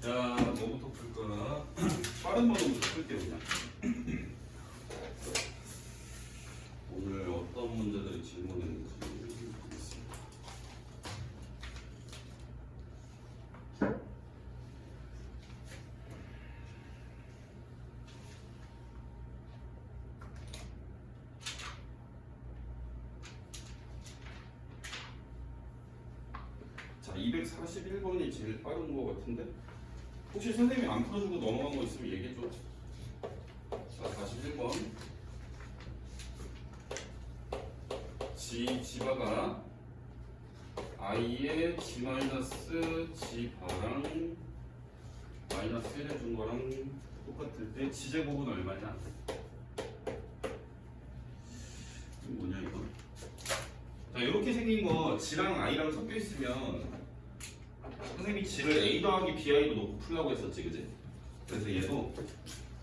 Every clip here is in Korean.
자, 뭐부터 풀까? 빠른 번호부터 풀게요, 그냥. 오늘 어떤 문제들이 질문했는지 보겠습니다. 자, 241번이 제일 빠른 거 같은데? 혹시 선생님이 안 풀어주고 넘어간 거 있으면 얘기해줘. 자, 41번. G바가 I의 G-G바랑 마이너스 1 해준 거랑 똑같을 때 G제곱은 얼마냐? 이거 뭐냐 이거? 자, 이렇게 생긴 거 G랑 I랑 섞여 있으면 선생님이 G를 A 더하기 BI로 놓고 풀라고 했었지, 그지? 그래서 얘도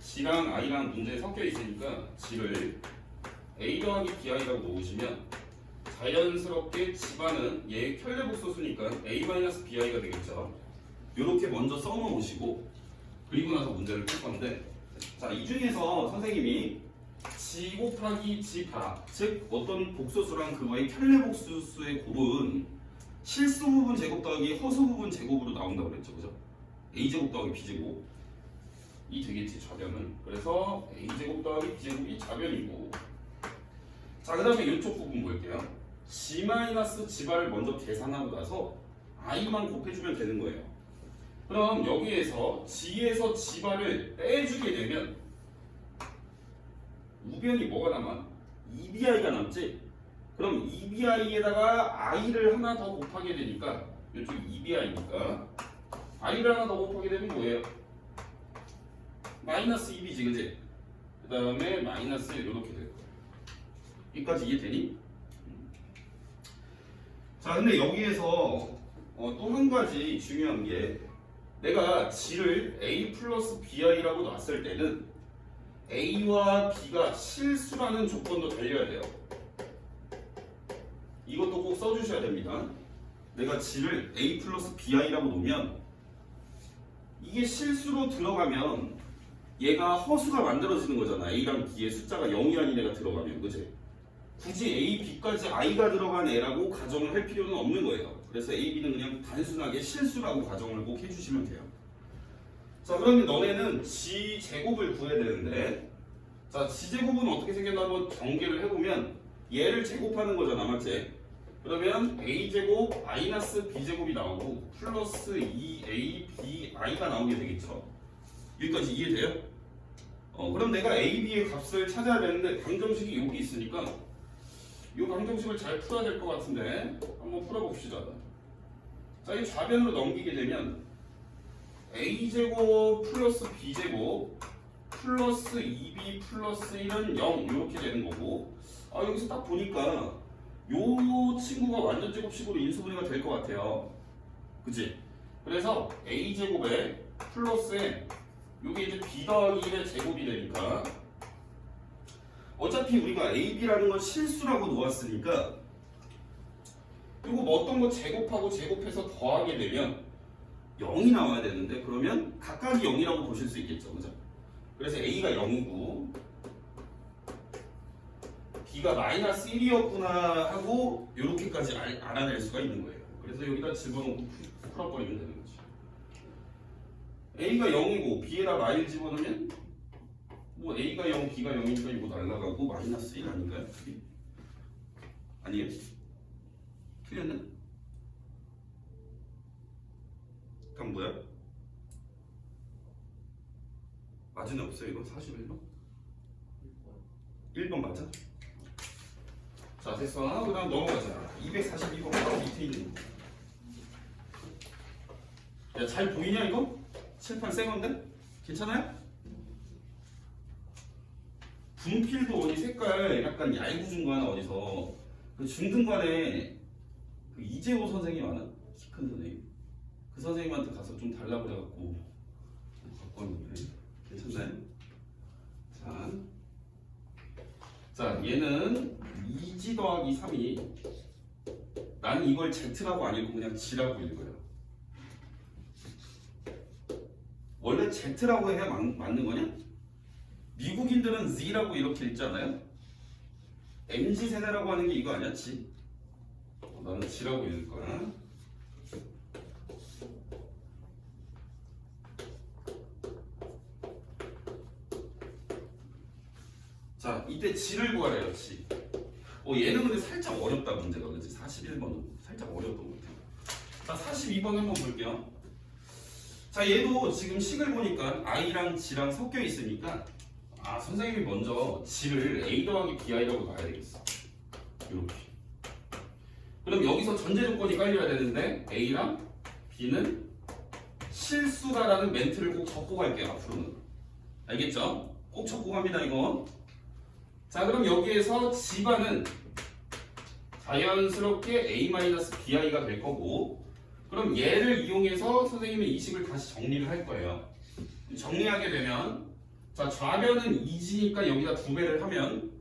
G랑 I랑 문제에 섞여 있으니까 G를 A 더하기 BI라고 놓으시면 자연스럽게 G바는 얘의 켤레복소수니까 A-BI가 되겠죠. 이렇게 먼저 써놓으시고 그리고 나서 문제를 풀 건데, 자, 이 중에서 선생님이 G 곱하기 G바, 즉 어떤 복소수랑 그거의 켤레복소수의 곱은 실수 부분 제곱 더하기 허수 부분 제곱으로 나온다고 그랬죠, 그죠? A제곱 더하기 B제곱 이 되겠지, 좌변은. 그래서 A제곱 더하기 B제곱이 좌변이고, 자, 그 다음에 이쪽 부분 볼게요. G-G바를 먼저 계산하고 나서 I만 곱해주면 되는 거예요. 그럼 여기에서 G에서 G바를 빼주게 되면 우변이 뭐가 남아? 2BI가 남지? 그럼 2BI에다가 I를 하나 더 곱하게 되니까 이쪽 2BI니까 I를 하나 더 곱하게 되면 뭐예요? 마이너스 2B지, 그지? 그 다음에 마이너스 1 이렇게 될 거예요. 여기까지 이해되니? 자, 근데 여기에서 또 한 가지 중요한 게, 내가 G를 A 플러스 BI라고 놨을 때는 A와 B가 실수라는 조건도 달려야 돼요. 이것도 꼭 써주셔야 됩니다. 내가 G를 A 플러스 BI라고 놓으면 이게 실수로 들어가면 얘가 허수가 만들어지는 거잖아. A랑 B의 숫자가 0이 아닌 애가 들어가면, 그치? 굳이 A, B까지 I가 들어간 애라고 가정을 할 필요는 없는 거예요. 그래서 A, B는 그냥 단순하게 실수라고 가정을 꼭 해주시면 돼요. 자, 그러면 너네는 G제곱을 구해야 되는데, 자, G제곱은 어떻게 생겼나 한번 전개를 해보면 얘를 제곱하는 거잖아, 맞지? 그러면 A제곱 마이너스 B제곱이 나오고 플러스 2ABI가 나오게 되겠죠. 여기까지 이해돼요? 그럼 내가 A, B의 값을 찾아야 되는데 방정식이 여기 있으니까 이 방정식을 잘 풀어야 될 것 같은데 한번 풀어봅시다. 자, 이 좌변으로 넘기게 되면 A제곱 플러스 B제곱 플러스 2B 플러스 1은 0 이렇게 되는 거고, 여기서 딱 보니까 요 친구가 완전 제곱식으로 인수분해가 될 것 같아요. 그치? 그래서 A제곱에 플러스에 요게 이제 B 더하기 1의 제곱이 되니까, 어차피 우리가 AB라는 건 실수라고 놓았으니까 요거 뭐 어떤 거 제곱하고 제곱해서 더하게 되면 0이 나와야 되는데, 그러면 각각이 0이라고 보실 수 있겠죠, 그죠? 그래서 A가 0이고 B가 마이너스 1이었구나 하고 요렇게까지 알아낼 수가 있는 거예요. 그래서 여기다 집어넣고 풀어버리면 되는 거지. A가 0이고 B에다 마일 집어넣으면 뭐 A가 0, B가 0이니까 이거 날라가고 마이너스 1 아닌가요? 아니에요? 틀렸네? 그럼 뭐야? 맞은 애 없어요 이거? 41번? 1번 맞아? 자, 됐어. 그 다음 넘어가자. 242번 바로 밑에 있는 거. 야, 잘 보이냐 이거? 칠판 새 건데? 괜찮아요? 분필도 어디 색깔 약간 얇은 거 하나 어디서 그 중등반에 그 이재호 선생님 아나? 키 큰 선생님. 그 선생님한테 가서 좀 달라고 그래갖고 갖고 왔는데 괜찮나요? 자, 얘는 2G 더하기 3이, 나는 이걸 Z라고 안 읽고 그냥 G라고 읽어요. 원래 Z라고 해야 맞는 거냐? 미국인들은 Z라고 이렇게 읽잖아요. MZ 세대라고 하는 게 이거 아니야? G? 나는 G라고 읽을 거야. 자, 이때 G를 구하래요. G. 얘는 근데 살짝 어렵다 문제가. 그렇지? 41번은 살짝 어려웠던 것 같아요. 자, 42번 한번 볼게요. 자, 얘도 지금 식을 보니까 I랑 G랑 섞여 있으니까 선생님이 먼저 G를 A 더하기 BI라고 봐야 되겠어. 이렇게. 그럼 여기서 전제 조건이 깔려야 되는데 A랑 B는 실수다라는 멘트를 꼭 적고 갈게요. 앞으로는. 알겠죠? 꼭 적고 갑니다. 이건. 자, 그럼 여기에서 G반은 자연스럽게 A-BI가 될 거고, 그럼 얘를 이용해서 선생님이 이 식을 다시 정리를 할 거예요. 정리하게 되면, 자, 좌변은 2G니까 여기다 2배를 하면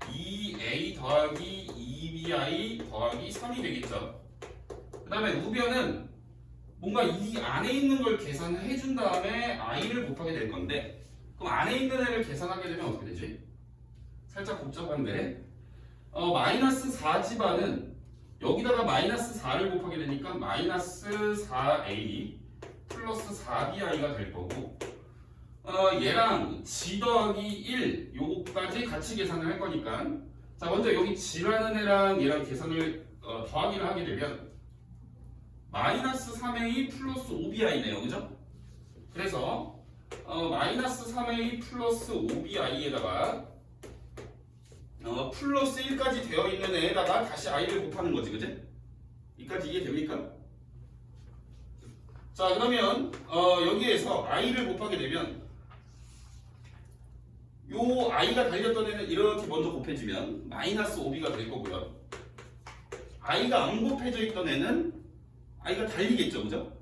2A 더하기 2BI 더하기 3이 되겠죠. 그 다음에 우변은 뭔가 이 안에 있는 걸 계산해 준 다음에 I를 곱하게 될 건데, 그럼 안에 있는 애를 계산하게 되면 어떻게 되지? 살짝 복잡한데, 마이너스 4G반은 여기다가 마이너스 4를 곱하게 되니까 마이너스 4A 플러스 4BI가 될 거고, 얘랑 G 더하기 1 요거까지 같이 계산을 할 거니까, 자, 먼저 여기 G라는 애랑 얘랑 계산을 더하기를 하게 되면 마이너스 3A 플러스 5BI네요. 그죠? 그래서 마이너스 3A 플러스 5BI에다가 플러스 1까지 되어 있는 애에다가 다시 i를 곱하는 거지, 그지? 이까지 이해됩니까? 자, 그러면 여기에서 i를 곱하게 되면 요 i가 달렸던 애는 이렇게 먼저 곱해지면 마이너스 5b가 될 거고요. i가 안 곱해져 있던 애는 i가 달리겠죠, 그죠?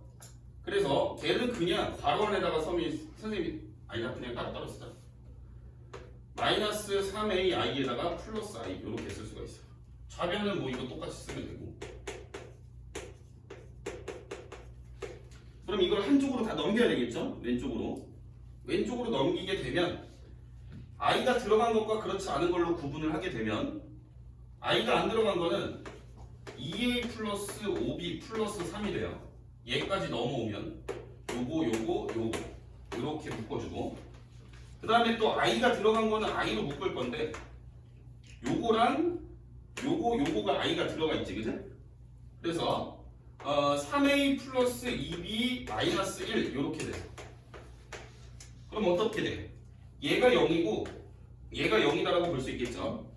그래서 걔는 그냥 괄호 안에다가 선생님이 아니다, 그냥 따로따로 쓰자. 마이너스 3a i에다가 플러스 i 이렇게 쓸 수가 있어요. 좌변은 뭐 이거 똑같이 쓰면 되고. 그럼 이걸 한쪽으로 다 넘겨야 되겠죠? 왼쪽으로 넘기게 되면 i가 들어간 것과 그렇지 않은 걸로 구분을 하게 되면 i가 안 들어간 거는 2a 플러스 5b 플러스 3이 돼요. 얘까지 넘어오면 요거 이렇게 묶어주고, 그 다음에 또 i가 들어간 거는 i로 묶을 건데 요거랑 요거가 i가 들어가 있지, 그죠? 그래서 3a 플러스 2b 마이너스 1 이렇게 돼. 그럼 어떻게 돼? 얘가 0이고 얘가 0이다라고 볼 수 있겠죠?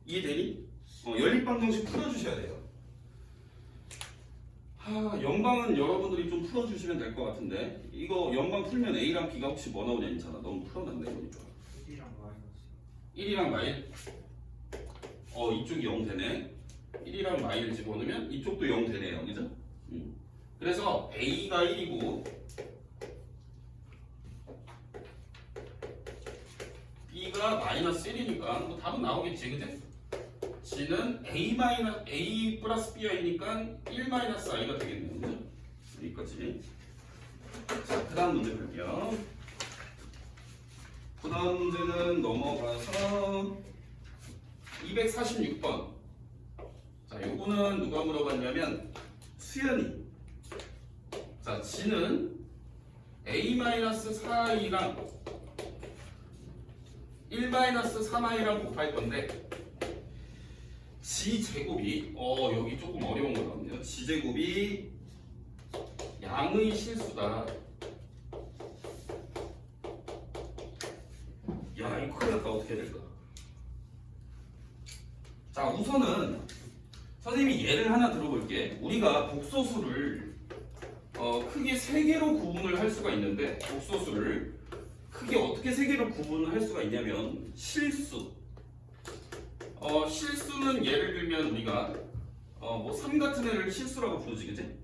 이해되니? 연립방정식 풀어주셔야 돼요. 연방은 여러분들이 좀 풀어주시면 될 것 같은데, 이거 연방 풀면 A랑 B가 혹시 뭐 나오냐 있잖아. 너무 풀어놨네 보니까. 1이랑 마일. 이쪽이 0 되네. 1이랑 마일 집어넣으면 이쪽도 0 되네요. 그죠? 그래서 A가 1이고 B가 마이너스 1이니까 뭐 답은 나오겠지, 그죠? G는 A 플러스 BI니까 1 마이너스 I가 되겠네요. 그죠? 여기까지. 자, 그 다음 문제 볼게요. 그 다음 문제는 넘어가서 246번. 자, 요거는 누가 물어봤냐면 수연이. 자, G는 A-4I랑 1-3I랑 곱할 건데 G제곱이 여기 조금 어려운 거 나왔네요. G제곱이 양의 실수다. 야, 이거 큰일 났다. 어떻게 해야 될까? 자, 우선은 선생님이 예를 하나 들어볼게. 우리가 복소수를 크게 3개로 구분을 할 수가 있는데, 복소수를 크게 어떻게 3개로 구분을 할 수가 있냐면 실수. 실수는 예를 들면 우리가 뭐 3 같은 애를 실수라고 부르지, 그치?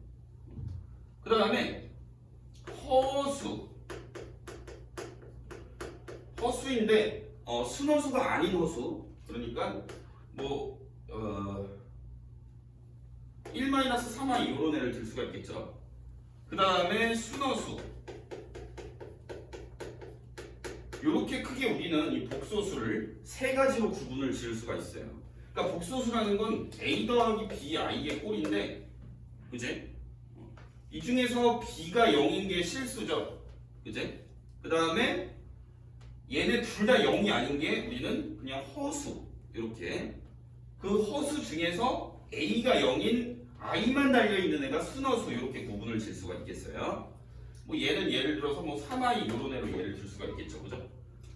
그 다음에 허수인데 순허수가 아닌 허수. 그러니까 뭐 1-3i 이런 애를 들 수가 있겠죠. 그 다음에 순어수. 이렇게 크게 우리는 이 복소수를 세 가지로 구분을 지을 수가 있어요. 그러니까 복소수라는 건 a 더하기 b i의 꼴인데, 그지? 이 중에서 b가 0인 게 실수죠, 그지? 그 다음에 얘네 둘 다 0이 아닌 게 우리는 그냥 허수. 이렇게 그 허수 중에서 a가 0인 i만 달려있는 애가 순어수. 이렇게 구분을 질 수가 있겠어요. 뭐 얘는 예를 들어서 뭐 3i 이런 애로 예를 들 수가 있겠죠, 그죠?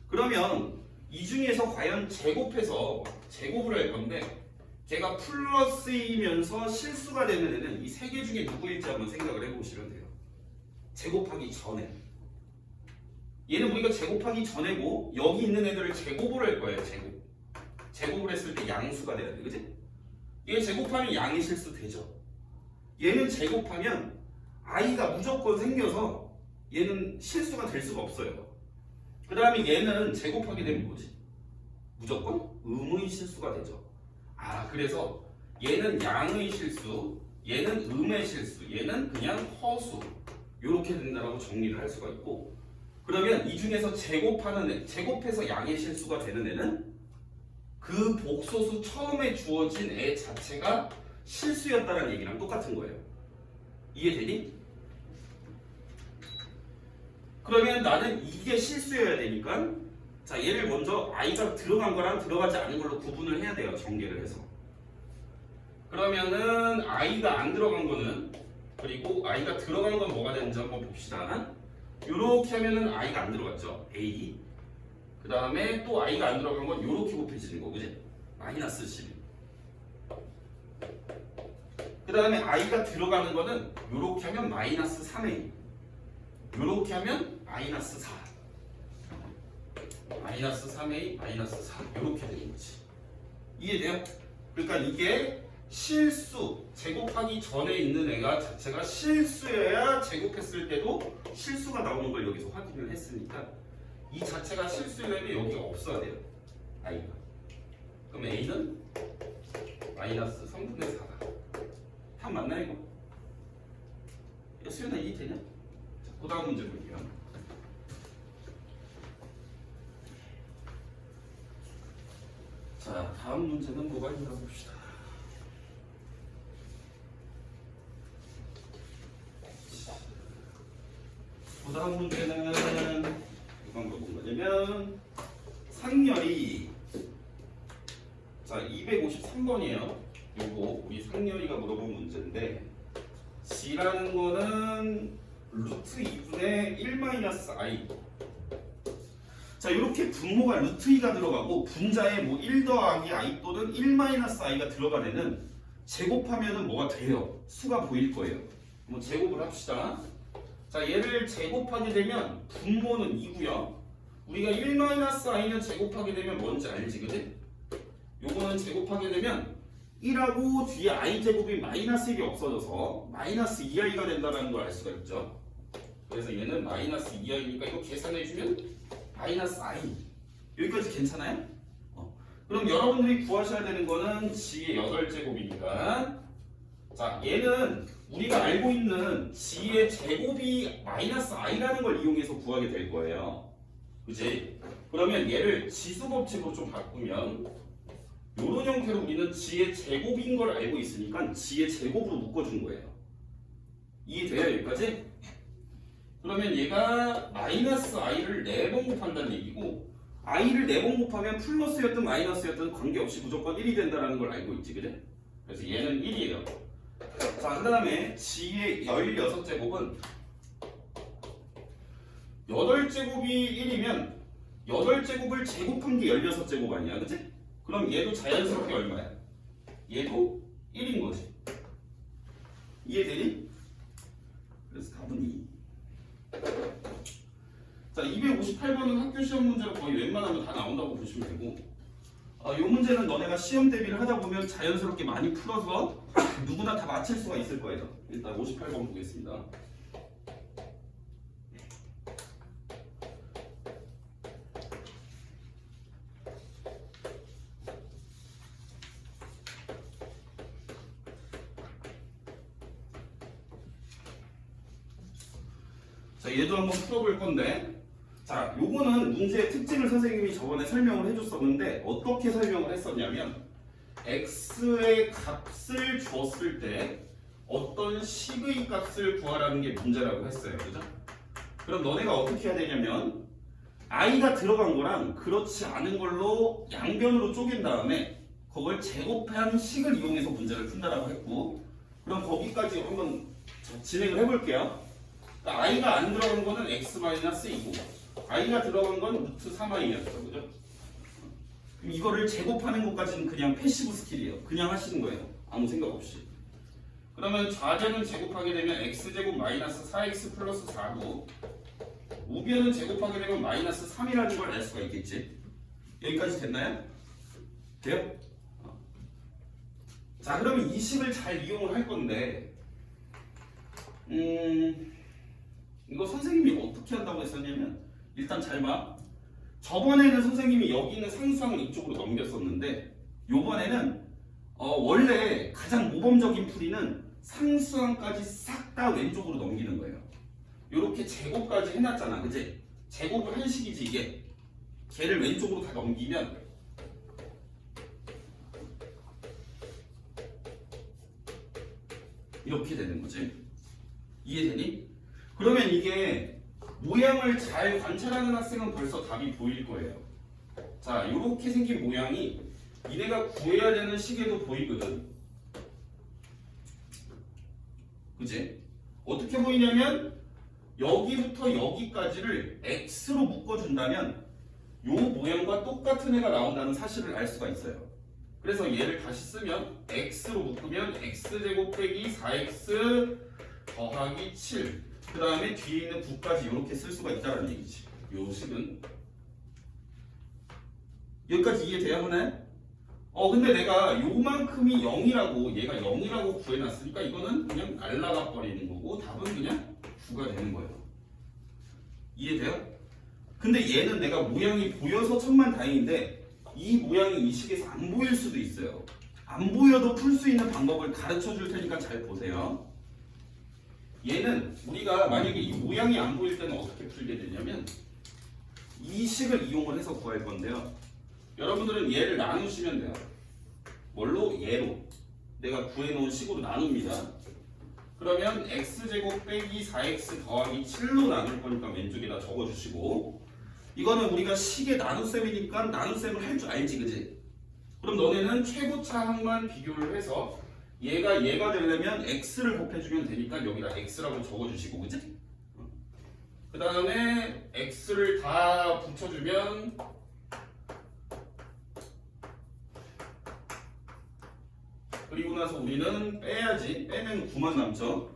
그러면 이 중에서 과연 제곱해서 제곱을 할 건데, 걔가 플러스이면서 실수가 되는 애는 이 세 개 중에 누구일지 한번 생각을 해보시면 돼요. 제곱하기 전에. 얘는 우리가 제곱하기 전에고, 여기 있는 애들을 제곱을 할 거예요. 제곱을 했을 때 양수가 돼야 돼, 그지? 얘 제곱하면 양의 실수 되죠. 얘는 제곱하면 i가 무조건 생겨서 얘는 실수가 될 수가 없어요. 그 다음에 얘는 제곱하게 되면 뭐지? 무조건 음의 실수가 되죠. 그래서 얘는 양의 실수, 얘는 음의 실수, 얘는 그냥 허수. 이렇게 된다라고 정리를 할 수가 있고, 그러면 이 중에서 제곱하는 애, 제곱해서 양의 실수가 되는 애는 그 복소수 처음에 주어진 애 자체가 실수였다는 얘기랑 똑같은 거예요. 이해되니? 그러면 나는 이게 실수여야 되니까, 자, 얘를 먼저 i가 들어간 거랑 들어가지 않은 걸로 구분을 해야 돼요. 전개를 해서. 그러면은 i가 안 들어간 거는, 그리고 i가 들어간 건 뭐가 되는지 한번 봅시다. 요렇게 하면은 i가 안 들어갔죠. a. 그 다음에 또 i가 안 들어간 건 요렇게 곱해지는 거, 그지? 마이너스 11. 그 다음에 i가 들어가는 거는 요렇게 하면 마이너스 3a. 요렇게 하면 마이너스 4. 마이너스 3a, 마이너스 4. 요렇게 되는 거지. 이해돼요? 그러니까 이게 실수, 제곱하기 전에 있는 애가 자체가 실수여야 제곱했을 때도 실수가 나오는 걸 여기서 확인을 했으니까, 이 자체가 실수려면 여기가 없어야 돼요. i가. 그럼 a는 마이너스 3분의 4다. 답 맞나요, 이거? 이거 수연아 이해되냐? 자, 그 다음 문제 볼게요. 자, 다음 문제는 뭐가 있나 봅시다. 그 다음 문제는 이건 뭔 거냐면, 상열이, 자, 253번이에요. 요거 우리 상열이가 물어본 문제인데, G라는 거는 루트 2분의 1-i. 자, 이렇게 분모가 루트 2가 들어가고 분자에 뭐 1 더하기 i 또는 1-i가 들어간 애는 제곱하면은 뭐가 돼요? 수가 보일 거예요. 한번 제곱을 합시다. 자, 얘를 제곱하게 되면 분모는 2고요. 우리가 1-i는 제곱하게 되면 뭔지 알지, 그지? 요거는 제곱하게 되면 1하고 뒤에 i 제곱이 마이너스 1이 없어져서 마이너스 2i가 된다는 걸 알 수가 있죠. 그래서 얘는 마이너스 2i니까 이거 계산해주면 마이너스 i. 여기까지 괜찮아요? 그럼 여러분들이 구하셔야 되는 거는 g의 8제곱이니까, 자, 얘는 우리가 알고 있는 g의 제곱이 마이너스 i라는 걸 이용해서 구하게 될 거예요. 그치? 그러면 얘를 지수법칙으로 좀 바꾸면 이런 형태로 우리는 g의 제곱인 걸 알고 있으니까 g의 제곱으로 묶어준 거예요. 이해돼요, 여기까지? 그러면 얘가 마이너스 i를 4번 곱한다는 얘기고, i를 4번 곱하면 플러스였든 마이너스였든 관계없이 무조건 1이 된다는 걸 알고 있지, 그래? 그래서 얘는 1이에요. 자, 그 다음에 g의 16제곱은 8제곱이 1이면 8제곱을 제곱한 게 16제곱 아니야, 그치? 그럼 얘도 자연스럽게 얼마야? 얘도 1인 거지. 이해되니? 그래서 답은 2. 자, 258번은 학교 시험 문제로 거의 웬만하면 다 나온다고 보시면 되고, 이 문제는 너네가 시험 대비를 하다 보면 자연스럽게 많이 풀어서 누구나 다 맞힐 수가 있을 거예요. 일단 58번 보겠습니다. 자, 얘도 한번 풀어볼 건데, 자, 요거는 문제의 특징을 선생님이 저번에 설명을 해줬었는데 어떻게 설명을 했었냐면 x의 값을 줬을 때 어떤 식의 값을 구하라는 게 문제라고 했어요. 그죠? 그럼 너네가 어떻게 해야 되냐면 i가 들어간 거랑 그렇지 않은 걸로 양변으로 쪼갠 다음에 그걸 제곱한 식을 이용해서 문제를 푼다라고 했고, 그럼 거기까지 한번 진행을 해볼게요. 그러니까 i가 안 들어간 거는 x-2고 i가 들어간 건 루트 3i였죠. 그죠? 그럼 이거를 제곱하는 것까지는 그냥 패시브 스킬이에요. 그냥 하시는 거예요. 아무 생각 없이. 그러면 좌변은 제곱하게 되면 x제곱 마이너스 4x 플러스 4고 우변은 제곱하게 되면 마이너스 3이라는 걸 낼 수가 있겠지. 여기까지 됐나요? 돼요? 자, 그러면 이 식을 잘 이용을 할 건데 이거 선생님이 어떻게 한다고 했었냐면 일단 잘 봐. 저번에는 선생님이 여기 있는 상수항을 이쪽으로 넘겼었는데 요번에는 원래 가장 모범적인 풀이는 상수항까지 싹 다 왼쪽으로 넘기는 거예요. 요렇게 제곱까지 해놨잖아. 그치? 제곱을 한 식이지 이게. 걔를 왼쪽으로 다 넘기면 이렇게 되는 거지. 이해되니? 그러면 이게 모양을 잘 관찰하는 학생은 벌써 답이 보일 거예요. 자, 이렇게 생긴 모양이 니네가 구해야 되는 식에도 보이거든. 그치? 어떻게 보이냐면 여기부터 여기까지를 x로 묶어준다면 요 모양과 똑같은 애가 나온다는 사실을 알 수가 있어요. 그래서 얘를 다시 쓰면 x로 묶으면 x제곱 빼기 4x 더하기 7, 그 다음에 뒤에 있는 9까지 이렇게 쓸 수가 있다는 얘기지. 요 식은 여기까지 이해돼야 하나요? 근데 내가 요만큼이 0이라고 얘가 0이라고 구해놨으니까 이거는 그냥 날라가 버리는 거고 답은 그냥 9가 되는 거예요. 이해돼요? 근데 얘는 내가 모양이 보여서 천만다행인데 이 모양이 이 식에서 안 보일 수도 있어요. 안 보여도 풀 수 있는 방법을 가르쳐 줄 테니까 잘 보세요. 얘는 우리가 만약에 이 모양이 안 보일 때는 어떻게 풀게 되냐면 이 식을 이용을 해서 구할 건데요. 여러분들은 얘를 나누시면 돼요. 뭘로? 얘로. 내가 구해놓은 식으로 나눕니다. 그러면 x제곱 빼기 4x 더하기 7로 나눌 거니까 왼쪽에다 적어주시고, 이거는 우리가 식의 나눗셈이니까 나눗셈을 할 줄 알지, 그지? 그럼 너네는 최고차항만 비교를 해서 얘가 되려면 x를 곱해주면 되니까 여기다 x라고 적어주시고, 그지? 그 다음에 x를 다 붙여주면 그리고 나서 우리는 빼야지. 빼면 9만 남죠.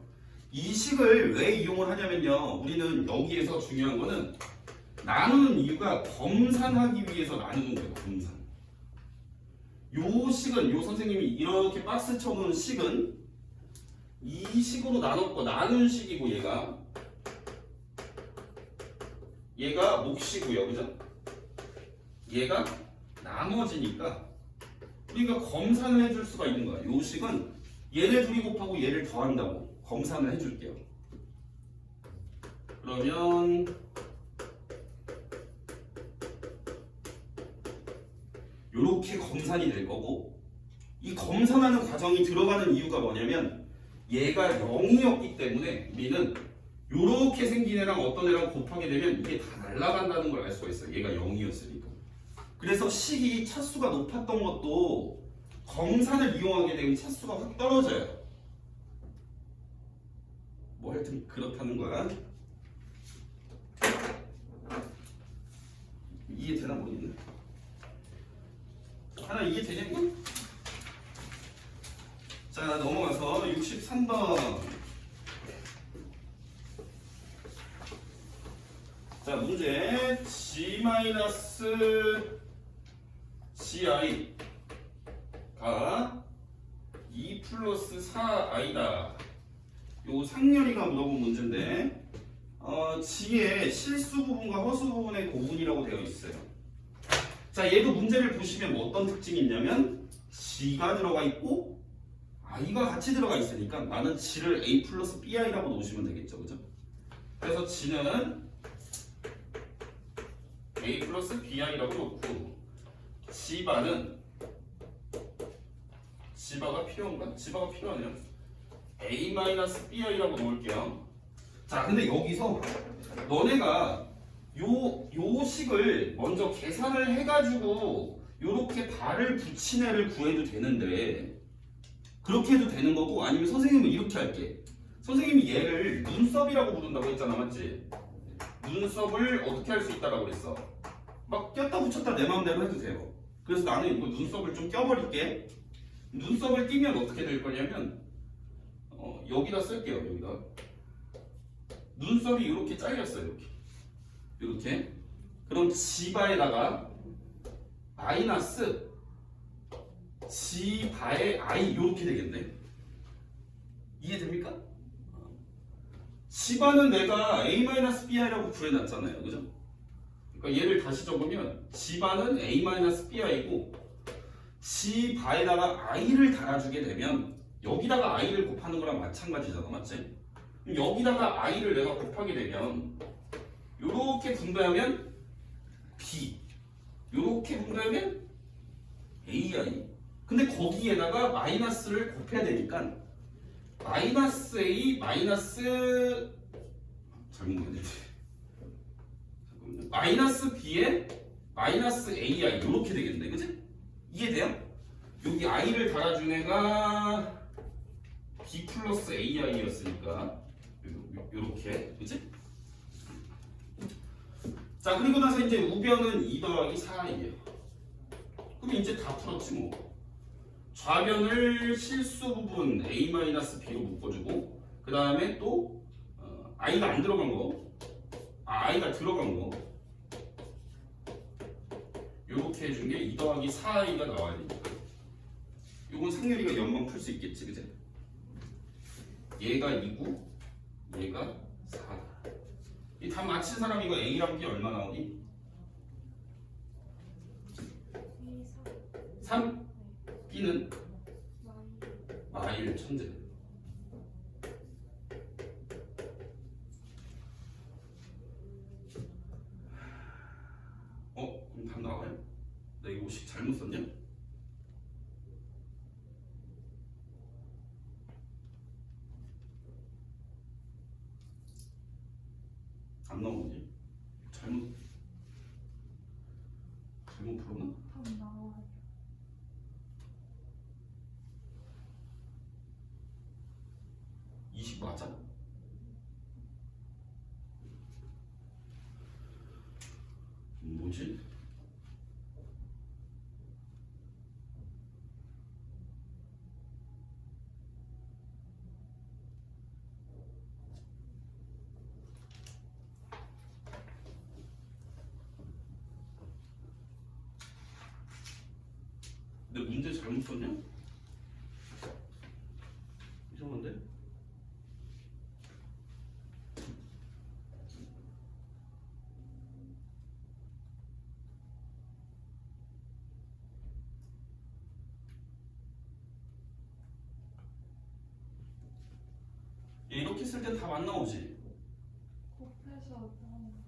이 식을 왜 이용을 하냐면요, 우리는 여기에서 중요한 거는 나누는 이유가 검산하기 위해서 나누는 거예요. 검산. 요 식은, 요 선생님이 이렇게 박스 쳐놓은 식은 이 식으로 나눴고 나눈 식이고 얘가 몫이고요. 그죠? 얘가 나머지니까 우리가 검산을 해줄 수가 있는 거야. 요 식은 얘네 둘이 곱하고 얘를 더한다고 검산을 해줄게요. 그러면 요렇게 검산이 될 거고, 이 검산하는 과정이 들어가는 이유가 뭐냐면 얘가 0이었기 때문에 우리는 요렇게 생긴 애랑 어떤 애랑 곱하게 되면 이게 다 날아간다는 걸 알 수가 있어요. 얘가 0이었으니까. 그래서 식이 차수가 높았던 것도 검산을 이용하게 되면 차수가 확 떨어져요. 뭐 하여튼 그렇다는 거야. 이해되나 모르겠네. 하나 이해되냐고? 자, 넘어가서 63번. 자, 문제 g-gi가 2 플러스 4i다. 요 상렬이가 물어본 문제인데 g의 실수 부분과 허수 부분의 고분이라고 되어 있어요. 자, 얘도 문제를 보시면 뭐 어떤 특징이 있냐면 g가 들어가 있고 i가 같이 들어가 있으니까 나는 g를 a 플러스 bi라고 놓으시면 되겠죠. 그죠? 그래서 g는 a 플러스 bi라고 놓고 g바는 g바가 필요한가? g바가 필요하네요. a 마이너스 bi라고 놓을게요. 자, 근데 여기서 너네가 요 식을 먼저 계산을 해가지고 요렇게 발을 붙인 애를 구해도 되는데 그렇게 해도 되는 거고, 아니면 선생님은 이렇게 할게. 선생님이 얘를 눈썹이라고 부른다고 했잖아, 맞지? 눈썹을 어떻게 할 수 있다라고 그랬어? 막 꼈다 붙였다 내 마음대로 해도 돼요. 그래서 나는 이거 눈썹을 좀 껴버릴게. 눈썹을 끼면 어떻게 될 거냐면 여기다 쓸게요. 여기다 눈썹이 이렇게 잘렸어요. 이렇게. 그럼 g바에다가 마이너스 g바의 i 이렇게 되겠네. 이해됩니까? g바는 내가 a-bi라고 구해놨잖아요, 그죠? 그러니까 얘를 다시 적으면 g바는 a-bi고 g바에다가 i를 달아주게 되면 여기다가 i를 곱하는 거랑 마찬가지잖아, 맞지? 그럼 여기다가 i를 내가 곱하게 되면 요렇게 분배하면 b, 요렇게 분배하면 ai. 근데 거기에다가 마이너스를 곱해야 되니까 마이너스 a 마이너스 잘못 보냈네. 잠깐만요. 마이너스 b에 마이너스 ai 이렇게 되겠네, 그치? 이해돼요? 여기 i를 달아준 애가 b 플러스 ai였으니까 이렇게, 그치? 자, 그리고 나서 이제 우변은 2 더하기 4i예요. 그럼 이제 다 풀었지 뭐. 좌변을 실수 부분 a-b로 묶어주고, 그 다음에 또 i가 안 들어간 거, i가 들어간 거 요렇게 해준 게 2 더하기 4i가 나와야 되니까 요건 상렬이가 연방 풀 수 있겠지, 그제? 얘가 2고 얘가 4다. 이 답 맞힌 사람 이거 a랑 b 얼마 나오니? 3? b는 마일 천재. 그럼 답 나와요? 나 이거 식 잘못 썼냐? 안 나오지? 잘못 풀었나? 답 나와요. 20 맞아? 뭐지? 근데 문제 잘못 썼냐? 이상한데? 이렇게 쓸 땐 답 안 나오지? 곱해서 나오는 거지.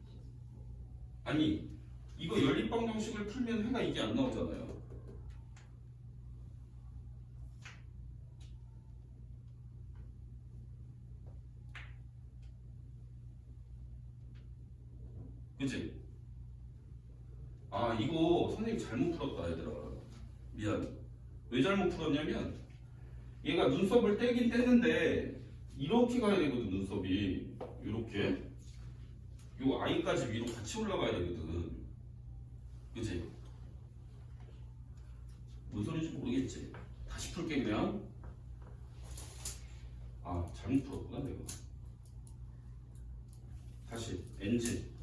아니, 이거 연립방정식을 풀면 회가 이게 안 나오잖아요. 그치? 아, 이거 선생님 잘못 풀었다, 얘들아. 미안. 왜 잘못 풀었냐면 얘가 눈썹을 떼긴 떼는데 이렇게 가야 되거든, 눈썹이. 이렇게. 요 i까지 위로 같이 올라가야 되거든. 그치? 뭔 소리인지 모르겠지? 다시 풀게 그냥. 아, 잘못 풀었구나 내가. 다시 NG.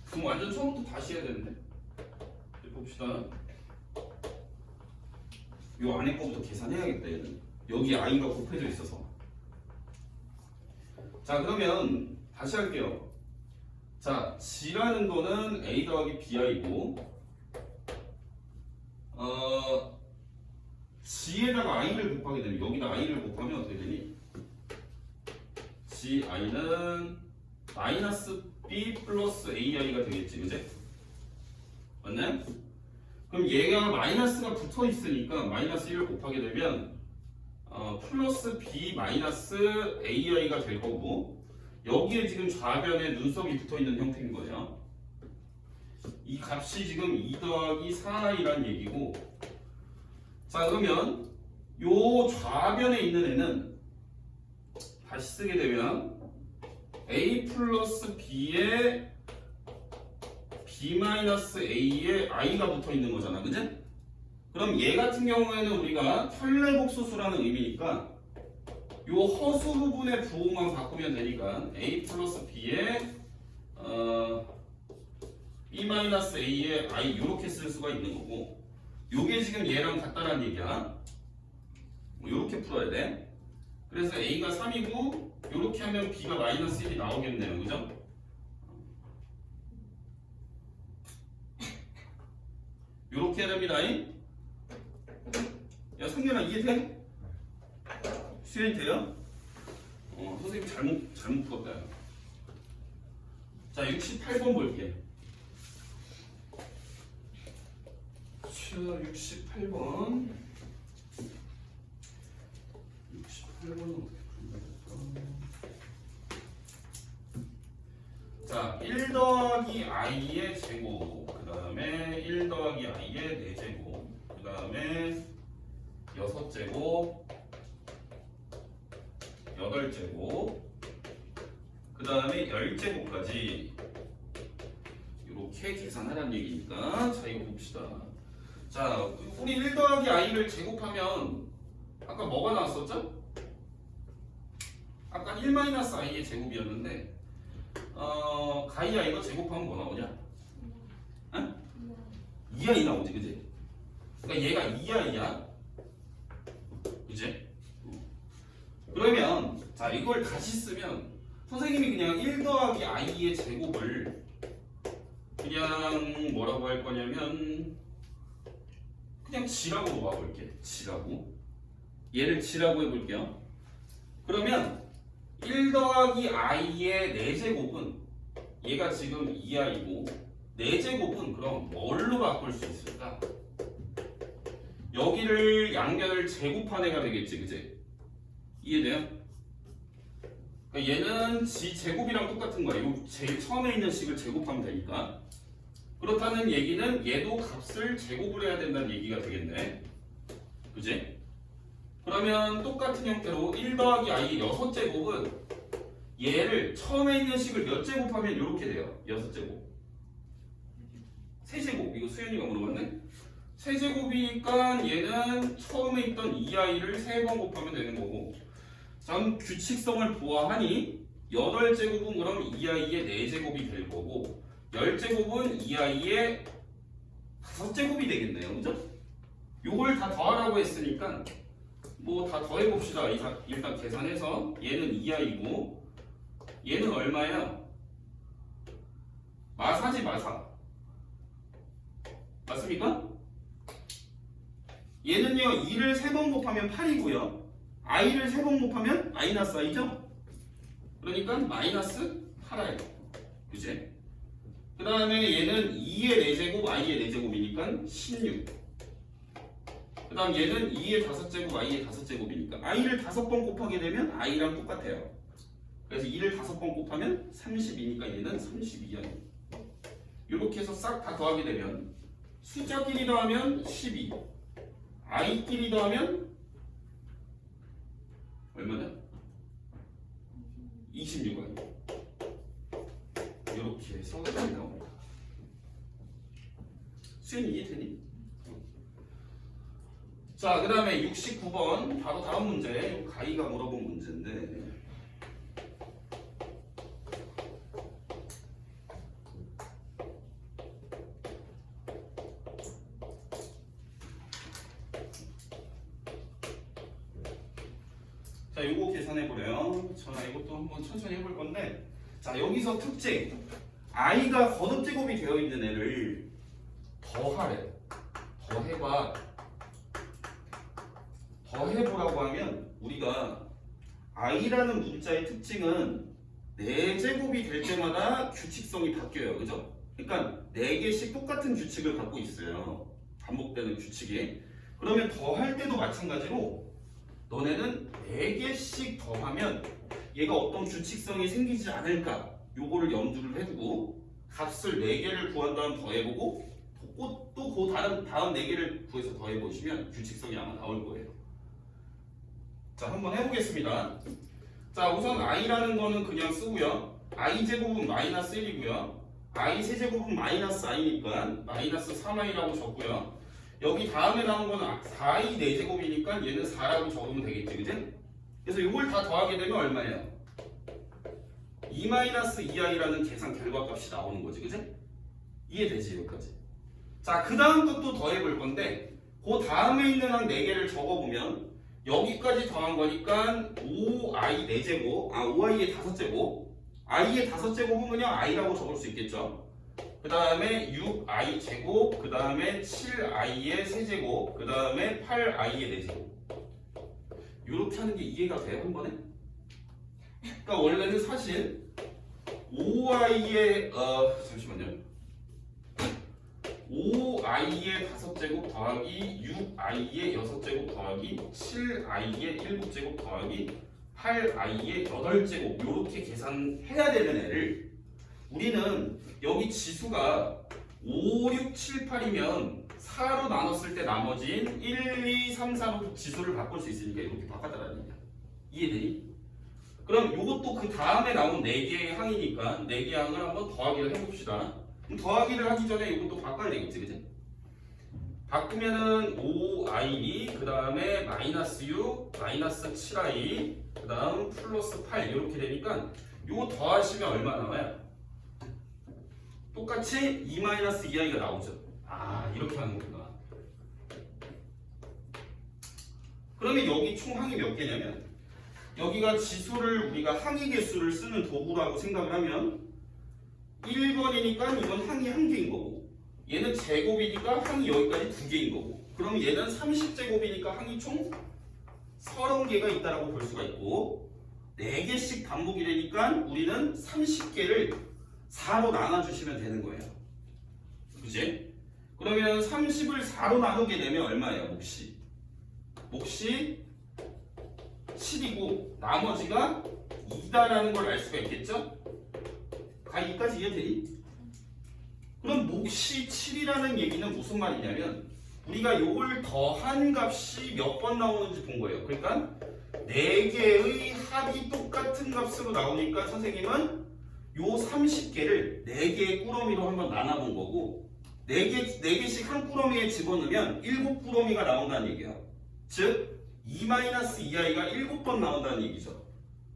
그럼 완전 처음부터 다시 해야 되는데. 봅시다. 요 안에 거부터 계산해야겠다, 얘는. 여기 i가 곱해져 있어서. 자, 그러면 다시 할게요. 자, g라는 거는 a 더하기 bi고 g에다가 i를 곱하게 되면, 여기다 i를 곱하면 어떻게 되니? gi는 마이너스 b 플러스 ai가 되겠지, 그지? 맞나요? 그럼 얘가 마이너스가 붙어 있으니까 마이너스 1을 곱하게 되면 플러스 b 마이너스 ai가 될 거고, 여기에 지금 좌변에 눈썹이 붙어 있는 형태인 거예요. 이 값이 지금 2 더하기 4i란 얘기고, 자 그러면 요 좌변에 있는 애는 다시 쓰게 되면 a 플러스 b에 b 마이너스 a에 i가 붙어 있는 거잖아, 그지? 그럼 얘 같은 경우에는 우리가 혈내복소수라는 의미니까 요 허수 부분의 부호만 바꾸면 되니까 a 플러스 b에 b 마이너스 a에 i 이렇게 쓸 수가 있는 거고, 요게 지금 얘랑 같다라는 얘기야. 요렇게 풀어야 돼. 그래서 a가 3이고 요렇게 하면 b가 마이너스 1이 나오겠네요, 그죠? 요렇게 해야 됩니다. 야 성현아 이해돼? 수현이 돼요? 선생님 잘못 풀었다. 자 68번 볼게. 자 68번 68번은 자 1 더하기 i의 제곱, 그 다음에 1 더하기 i의 4제곱, 그 다음에 6제곱, 8제곱, 그 다음에 10제곱까지 이렇게 계산하라는 얘기니까, 자 이거 봅시다. 자 우리 1 더하기 i를 제곱하면 아까 뭐가 나왔었죠? 아까 1 마이너스 i의 제곱이었는데 가이 i가 제곱하면 뭐 나오냐? 응? 2i 나오지, 그지? 그러니까 얘가 2i야, 그지? 그러면 자 이걸 다시 쓰면 선생님이 그냥 1 더하기 i의 제곱을 그냥 뭐라고 할 거냐면 그냥 g라고 놓아볼게. g라고, 얘를 g라고 해볼게요. 그러면 1 더하기 i의 4제곱은 얘가 지금 2i고 4제곱은 그럼 뭘로 바꿀 수 있을까? 여기를 양변을 제곱한 애가 되겠지, 그지? 이해돼요? 그러니까 얘는 g 제곱이랑 똑같은 거야. 이 제일 처음에 있는 식을 제곱하면 되니까. 그렇다는 얘기는 얘도 값을 제곱을 해야 된다는 얘기가 되겠네, 그지? 그러면 똑같은 형태로 1 더하기 i의 6제곱은 얘를 처음에 있는 식을 몇 제곱하면 이렇게 돼요. 6제곱. 3제곱. 이거 수현이가 물어봤네. 3제곱이니까 얘는 처음에 있던 2i를 3번 곱하면 되는 거고, 전 규칙성을 보아하니 8제곱은 그럼 2i의 4제곱이 될 거고, 10제곱은 2i의 5제곱이 되겠네요, 그죠? 요걸 다 더하라고 했으니까 뭐 다 더해봅시다. 일단 계산해서 얘는 2i고 얘는 얼마야? 마사지 마사. 맞습니까? 얘는요 2를 3번 곱하면 8이고요 i를 3번 곱하면 마이너스 i죠? 그러니까 마이너스 8i, 그치? 그 다음에 얘는 2의 4제곱 i의 4제곱이니까 16. 그 다음 얘는 2의 5제곱 i의 5제곱이니까 i를 5번 곱하게 되면 i랑 똑같아요. 그래서 2를 5번 곱하면 32니까 얘는 32이야. 이렇게 해서 싹 다 더하게 되면 숫자끼리 더하면 12, i끼리 더하면 얼마냐? 26이. 이렇게 해서 답이 나옵니다. 수현이 이해되니? 자, 그 다음에 69번 바로 다음 문제. 가희가 물어본 문제인데, 자, 요거 계산해보래요. 자, 이것도 한번 천천히 해볼 건데, 자, 여기서 특징, i가 거듭제곱이 되어 있는 애를 더하래. 더해봐. 더해보라고 하면 우리가 i라는 문자의 특징은 4제곱이 될 때마다 규칙성이 바뀌어요. 그죠? 그러니까 4개씩 똑같은 규칙을 갖고 있어요. 반복되는 규칙이. 그러면 더할 때도 마찬가지로 너네는 4개씩 더하면 얘가 어떤 규칙성이 생기지 않을까 요거를 염두를 해두고 값을 4개를 구한 다음 더해보고 또 그 다음 4개를 구해서 더해보시면 규칙성이 아마 나올 거예요. 자, 한번 해보겠습니다. 자, 우선 i라는 거는 그냥 쓰고요. i 제곱은 마이너스 1이고요. i 세제곱은 마이너스 i니까 마이너스 3i라고 적고요. 여기 다음에 나온 거는 4i 4제곱이니까 얘는 4라고 적으면 되겠지, 그지? 그래서 이걸 다 더하게 되면 얼마예요? 2-2i라는 계산 결과값이 나오는 거지, 그지? 이해되지, 여기까지? 자, 그 다음 것도 더해볼 건데 그 다음에 있는 한 4개를 적어보면 여기까지 더한 거니까 5i 4제곱, 5i의 5제곱, i의 5제곱은 그냥 i라고 적을 수 있겠죠. 그 다음에 6i 제곱, 그 다음에 7i의 세제곱, 그 다음에 8i의 4제곱. 이렇게 하는 게 이해가 돼요, 한 번에? 그러니까 원래는 사실 5i의 잠시만요. 5i의 5제곱 더하기 6i의 6제곱 더하기 7i의 7제곱 더하기 8i의 8제곱 이렇게 계산해야 되는 애를 우리는 여기 지수가 5, 6, 7, 8이면 4로 나눴을 때 나머진 1, 2, 3, 4로 지수를 바꿀 수 있으니까 이렇게 바꿨다는 얘기야. 이해되니? 그럼 이것도 그 다음에 나온 4개의 항이니까 4개의 항을 한번 더하기를 해봅시다. 그럼 더하기를 하기 전에 이것도 바꿔야 되겠지, 그지? 바꾸면은 5i, 그 다음에 마이너스 6, 마이너스 7i, 그 다음 플러스 8 이렇게 되니까 이거 더하시면 얼마 나와요? 똑같이 2-2i가 나오죠. 아, 이렇게 하는 거구나. 그러면 여기 총 항이 몇 개냐면 여기가 지수를 우리가 항의 개수를 쓰는 도구라고 생각을 하면 1번이니까 이건 항이 1개인 거고 얘는 제곱이니까 항이 여기까지 2개인 거고 그럼 얘는 30제곱이니까 항이 총 30개가 있다라고 볼 수가 있고 4개씩 반복이 되니까 우리는 30개를 4로 나눠주시면 되는 거예요. 그지? 그러면 30을 4로 나누게 되면 얼마예요? 몫이 7이고 나머지가 2다라는 걸 알 수가 있겠죠? 여기까지 이해되니? 그럼 몫이 7이라는 얘기는 무슨 말이냐면 우리가 요걸 더한 값이 몇 번 나오는지 본 거예요. 그러니까 4개의 합이 똑같은 값으로 나오니까 선생님은 요 30개를 4개의 꾸러미로 한번 나눠본 거고 4개씩 한 꾸러미에 집어넣으면 7꾸러미가 나온다는 얘기야. 즉 2-2i가 7번 나온다는 얘기죠.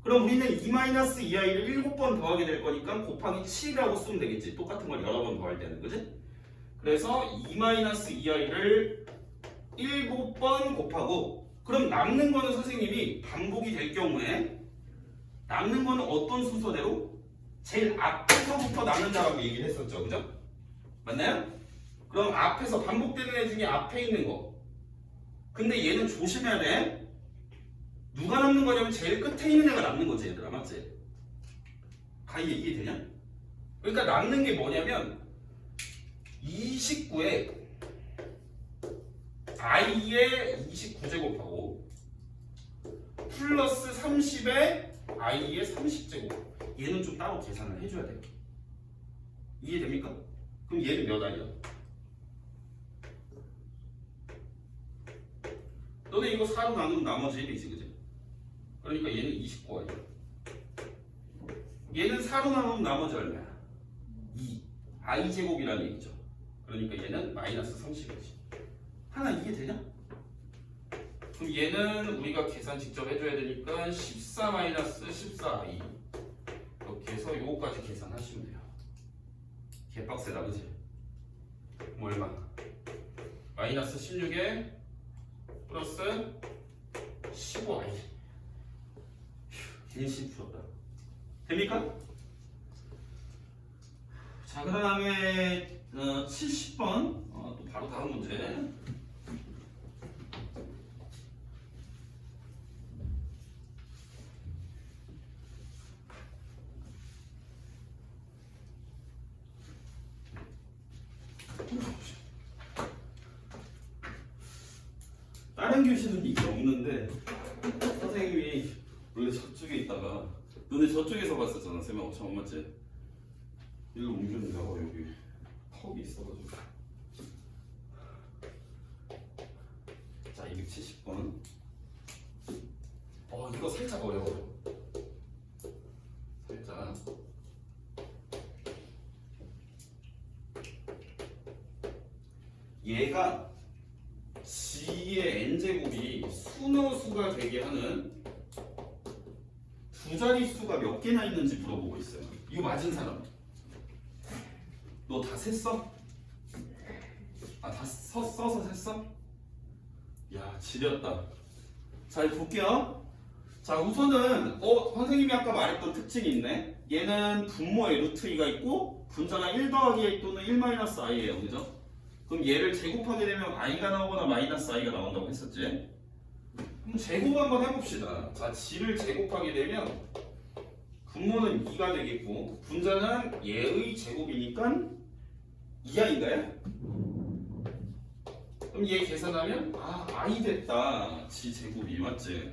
그럼 우리는 2-2i를 7번 더하게 될 거니까 곱하기 7이라고 쓰면 되겠지. 똑같은 걸 여러 번 더할 때는, 그지? 그래서 2-2i를 7번 곱하고 그럼 남는 거는 선생님이 반복이 될 경우에 남는 거는 어떤 순서대로? 제일 앞에서부터 남는다라고 얘기를 했었죠. 그죠? 맞나요? 그럼 앞에서 반복되는 애 중에 앞에 있는 거 근데 얘는 조심해야 돼. 누가 남는 거냐면 제일 끝에 있는 애가 남는 거지, 얘들아. 맞지? 이해되냐? 그러니까 남는 게 뭐냐면 29에 i의 29제곱하고 플러스 30에 i의 30제곱. 얘는 좀 따로 계산을 해줘야 돼요. 이해됩니까? 그럼 얘는 몇 i야? 너네 이거 4로 나누면 나머지 1이지, 그지? 그러니까 얘는 29i야. 얘는 4로 나누면 나머지 얼마야? 2. i제곱이라는 얘기죠. 그러니까 얘는 마이너스 30이지. 하나 이해되냐? 그럼 얘는 우리가 계산 직접 해줘야 되니까 14-14i 이렇게 해서 요거까지 계산하시면 돼요. 개빡세다, 그지? 뭐 얼마? 마이너스 16에 플러스 15i. 괜시 풀었다. 됩니까? 자, 그 다음에 70번 또 바로 다음 문제. 다른 교실은 이게 없는데 선생님이 원래 저쪽에 있다가 너네 저쪽에서 봤었잖아. 쌤하고 처음 맞지? 일로 옮겼는데 여기 턱이 있어가지고. 자 270번. 이거 살짝 어려워. 살짝. 얘가 G의 n제곱이 순어수가 되게 하는 두 자릿수가 몇 개나 있는지 물어보고 있어요. 이거 맞은 사람? 너 다 셌어? 다 써서 셌어? 야 지렸다. 자 볼게요. 자 우선은 선생님이 아까 말했던 특징이 있네. 얘는 분모에 루트 2가 있고 분자가 1 더하기 A 또는 1 마이너스 I예요. 그죠? 그럼 얘를 제곱하게 되면 I가 나오거나 마이너스 I가 나온다고 했었지? 그럼 제곱 한번 해봅시다. 자 G를 제곱하게 되면 분모는 2가 되겠고 분자는 얘의 제곱이니까 2I인가요? 그럼 얘 계산하면 I 됐다. G 제곱이 맞지?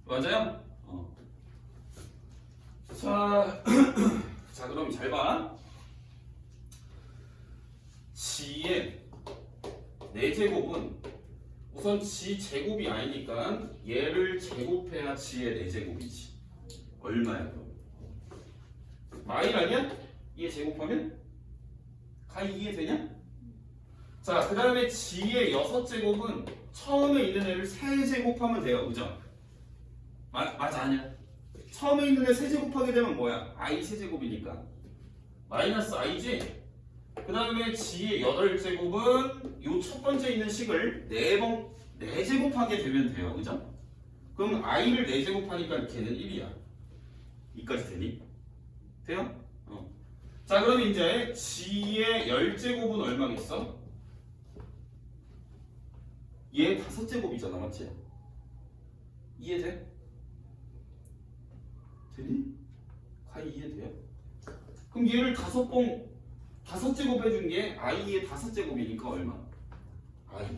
맞아요? 자, 자 그럼 잘 봐. G의 4제곱은 우선 G 제곱이 아니니까 얘를 제곱해야 G의 4제곱이지. 얼마야 그럼? 마일 아니야? 얘 제곱하면? 가이 이해되냐? 자, 그 다음에 G의 6제곱은 처음에 있는 애를 3제곱하면 돼요. 그죠? 맞아 아니야? 처음에 있는 애 3제곱하게 되면 뭐야? I 세제곱이니까 마이너스 I지? 그 다음에 G의 8제곱은 요 첫 번째 있는 식을 4제곱하게 되면 돼요. 그죠? 그럼 I를 4제곱하니까 걔는 1이야. 이까지 되니? 돼요? 자 그럼 이제 G의 10제곱은 얼마겠어? 얘 5제곱이잖아. 맞지? 이해돼? 되니? 가히 이해돼요? 그럼 얘를 5제곱 해준 게 I의 5제곱이니까 얼마? I.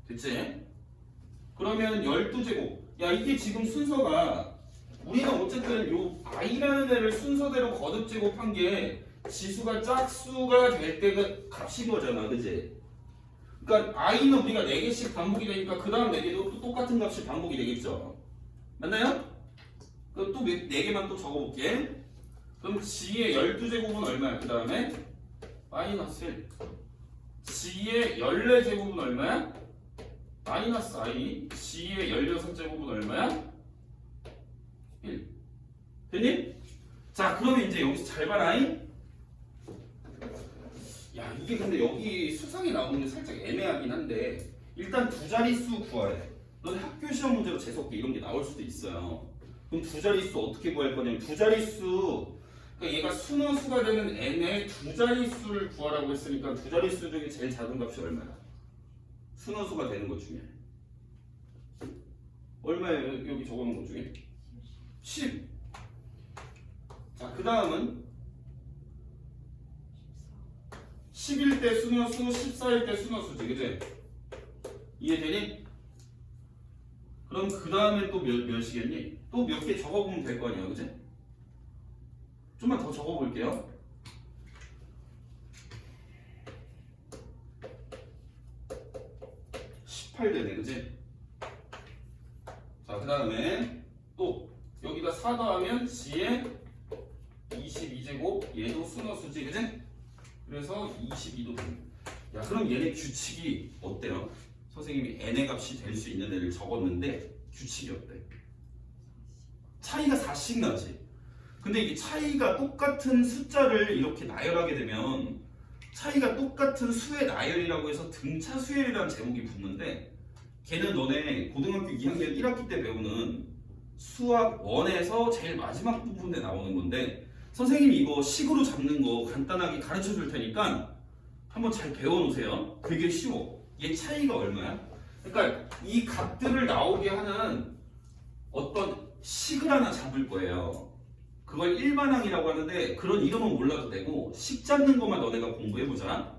됐지? 그러면 12제곱. 야 이게 지금 순서가 우리가 어쨌든 요 I라는 애를 순서대로 거듭 제곱한 게 지수가 짝수가 될 때가 값인 거잖아. 그치? 그러니까 I는 우리가 4개씩 반복이 되니까 그 다음 4개도 또 똑같은 값이 반복이 되겠죠. 맞나요? 그럼 또 4개만 또 적어볼게. 그럼 G의 12제곱은 얼마야? 그 다음에 마이너스 1. G의 14제곱은 얼마야? 마이너스 I. G의 16제곱은 얼마야? 1. 됐니? 자 그러면 이제 여기서 잘 봐라잉. 야 이게 근데 여기 수상이 나오는 게 살짝 애매하긴 한데 일단 두 자릿수 구하래. 너네 학교 시험 문제로 재수없게 이런 게 나올 수도 있어요. 그럼 두 자릿수 어떻게 구할 거냐면 두 자릿수 그러니까 얘가 순어수가 되는 n의 두 자릿수를 구하라고 했으니까 두 자릿수 중에 제일 작은 값이 얼마야? 순어수가 되는 것 중에 얼마예요? 여기 적어놓은 것 중에 10. 자 그 다음은 10일 때 순어수, 14일 때 순어수지, 그치? 이해되니? 그럼 그 다음에 또 몇이겠니? 또 몇 개 적어보면 될 거 아니야, 그치? 좀만 더 적어볼게요. 18되네, 그치? 자, 그 다음에 또 여기다 4 더하면 G에 22제곱, 얘도 순어수지, 그치? 그래서 22도 됩니다. 야, 그럼 얘네 규칙이 어때요? 선생님이 n의 값이 될 수 있는 애를 적었는데 규칙이 어때? 차이가 4씩 나지. 근데 이게 차이가 똑같은 숫자를 이렇게 나열하게 되면 차이가 똑같은 수의 나열이라고 해서 등차 수열이라는 제목이 붙는데 걔는 너네 고등학교 2학년 1학기 때 배우는 수학 1에서 제일 마지막 부분에 나오는 건데 선생님이 이거 식으로 잡는 거 간단하게 가르쳐 줄 테니까 한번 잘 배워놓으세요. 되게 쉬워. 얘 차이가 얼마야? 그러니까 이 값들을 나오게 하는 어떤 식을 하나 잡을 거예요. 그걸 일반항이라고 하는데 그런 이름은 몰라도 되고 식 잡는 것만 너네가 공부해보자.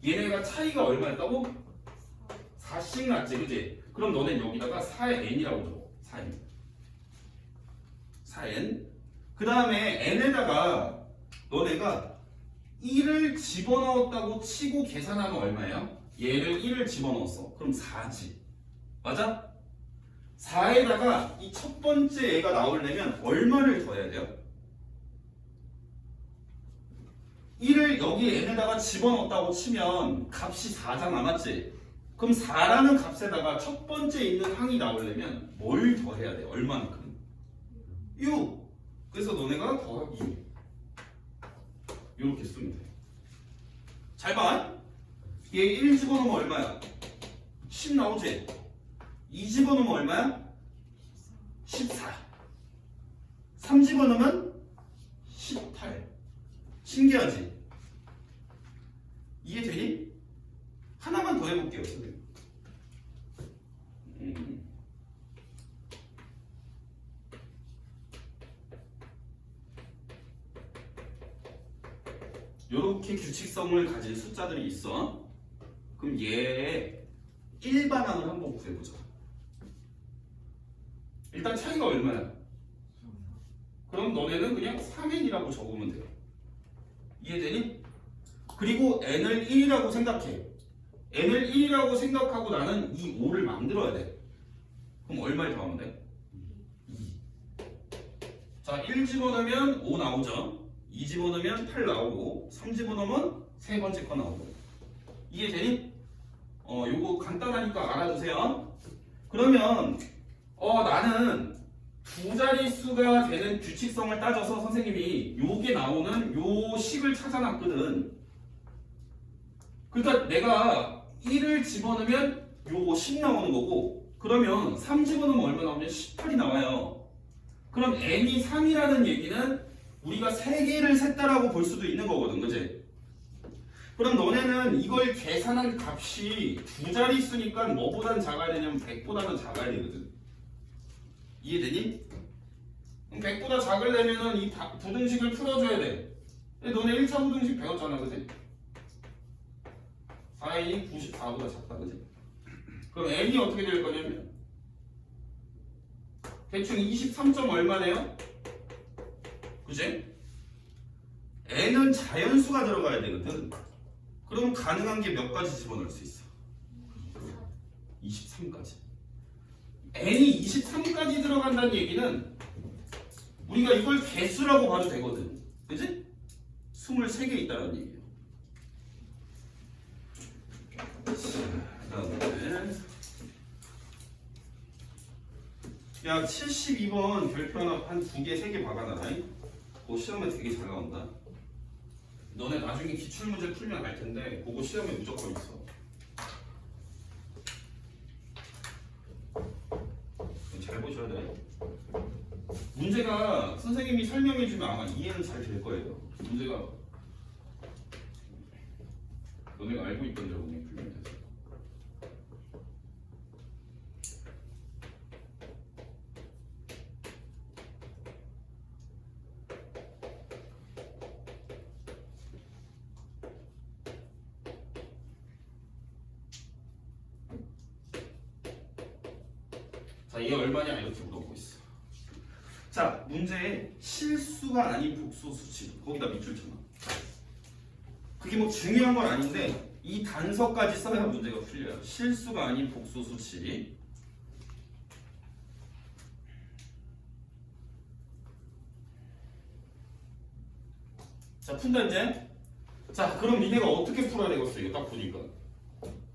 얘네가 차이가 얼마였다고? 4씩 났지, 그치? 그럼 너는 여기다가 4n이라고 적어. 4n. 4n. 그 다음에 n에다가 너네가 1을 집어넣었다고 치고 계산하면 얼마예요? 얘를 1을 집어넣었어. 그럼 4지. 맞아? 4에다가 이 첫 번째 애가 나오려면 얼마를 더해야 돼요? 1을 여기 n에다가 집어넣었다고 치면 값이 4잖아, 맞지? 그럼 4라는 값에다가 첫 번째 있는 항이 나오려면 뭘 더해야 돼? 얼마만큼? 6. 그래서 너네가 더하기 6. 이렇게 쓰면 돼. 잘 봐. 얘 1 집어넣으면 얼마야? 10 나오지? 2 집어넣으면 얼마야? 14. 3 집어넣으면 18. 신기하지? 이해되니? 하나만 더 해볼게요, 선생님. 요렇게 규칙성을 가진 숫자들이 있어. 그럼 얘의 일반항을 한번 구해보자. 일단 차이가 얼마야? 그럼 너네는 그냥 3n이라고 적으면 돼요. 이해되니? 그리고 n을 1이라고 생각해. n을 1이라고 생각하고 나는 이 5를 만들어야 돼. 그럼 얼마를 더하면 돼? 2. 자, 1 집어넣으면 5 나오죠. 2 집어넣으면 8 나오고 3 집어넣으면 세 번째 거 나오고. 이해되니? 요거 간단하니까 알아두세요. 그러면 나는 두 자릿수가 되는 규칙성을 따져서 선생님이 요게 나오는 요 식을 찾아놨거든. 그러니까 내가 1을 집어넣으면 요거 10 나오는 거고, 그러면 3 집어넣으면 얼마 나오냐면 18이 나와요. 그럼 n이 3이라는 얘기는 우리가 3개를 셌다라고 볼 수도 있는 거거든, 그치? 그럼 너네는 이걸 계산한 값이 두 자릿수니까 뭐보단 작아야 되냐면 100보다는 작아야 되거든. 이해되니? 100보다 작으려면은 이 부등식을 풀어줘야 돼. 근데 너네 1차 부등식 배웠잖아, 그치? 4n이 94보다 작다, 그치? 그럼 n이 어떻게 될 거냐면 대충 23점 얼마네요? 그치? n은 자연수가 들어가야 되거든. 그럼 가능한 게 몇 가지 집어넣을 수 있어? 23까지. n이 23까지 들어간다는 얘기는 우리가 이걸 개수라고 봐도 되거든. 그치? 23개 있다는 얘기예요. 그다음에 야, 72번 별표 하나 한 2개, 3개 박아놔라. 그거 시험에 되게 잘 나온다. 너네 나중에 기출문제 풀면 알 텐데 그거 시험에 무조건 있어. 잘 보셔야 돼. 문제가 선생님이 설명해주면 아마 이해는 잘 될 거예요. 문제가 너네가 알고 있던 대로 그냥 풀면 돼서. 자, 이게 얼마냐 이렇게 물어보고 있어. 자, 문제에 실수가 아닌 복수 수치 거기다 밑줄 쳐놔. 그게 뭐 중요한 건 아닌데 이 단서까지 써야 문제가 풀려요. 실수가 아닌 복수 수치. 자, 푼다 이제. 자, 그럼 니네가 어떻게 풀어야 되겠어? 이거 딱 보니까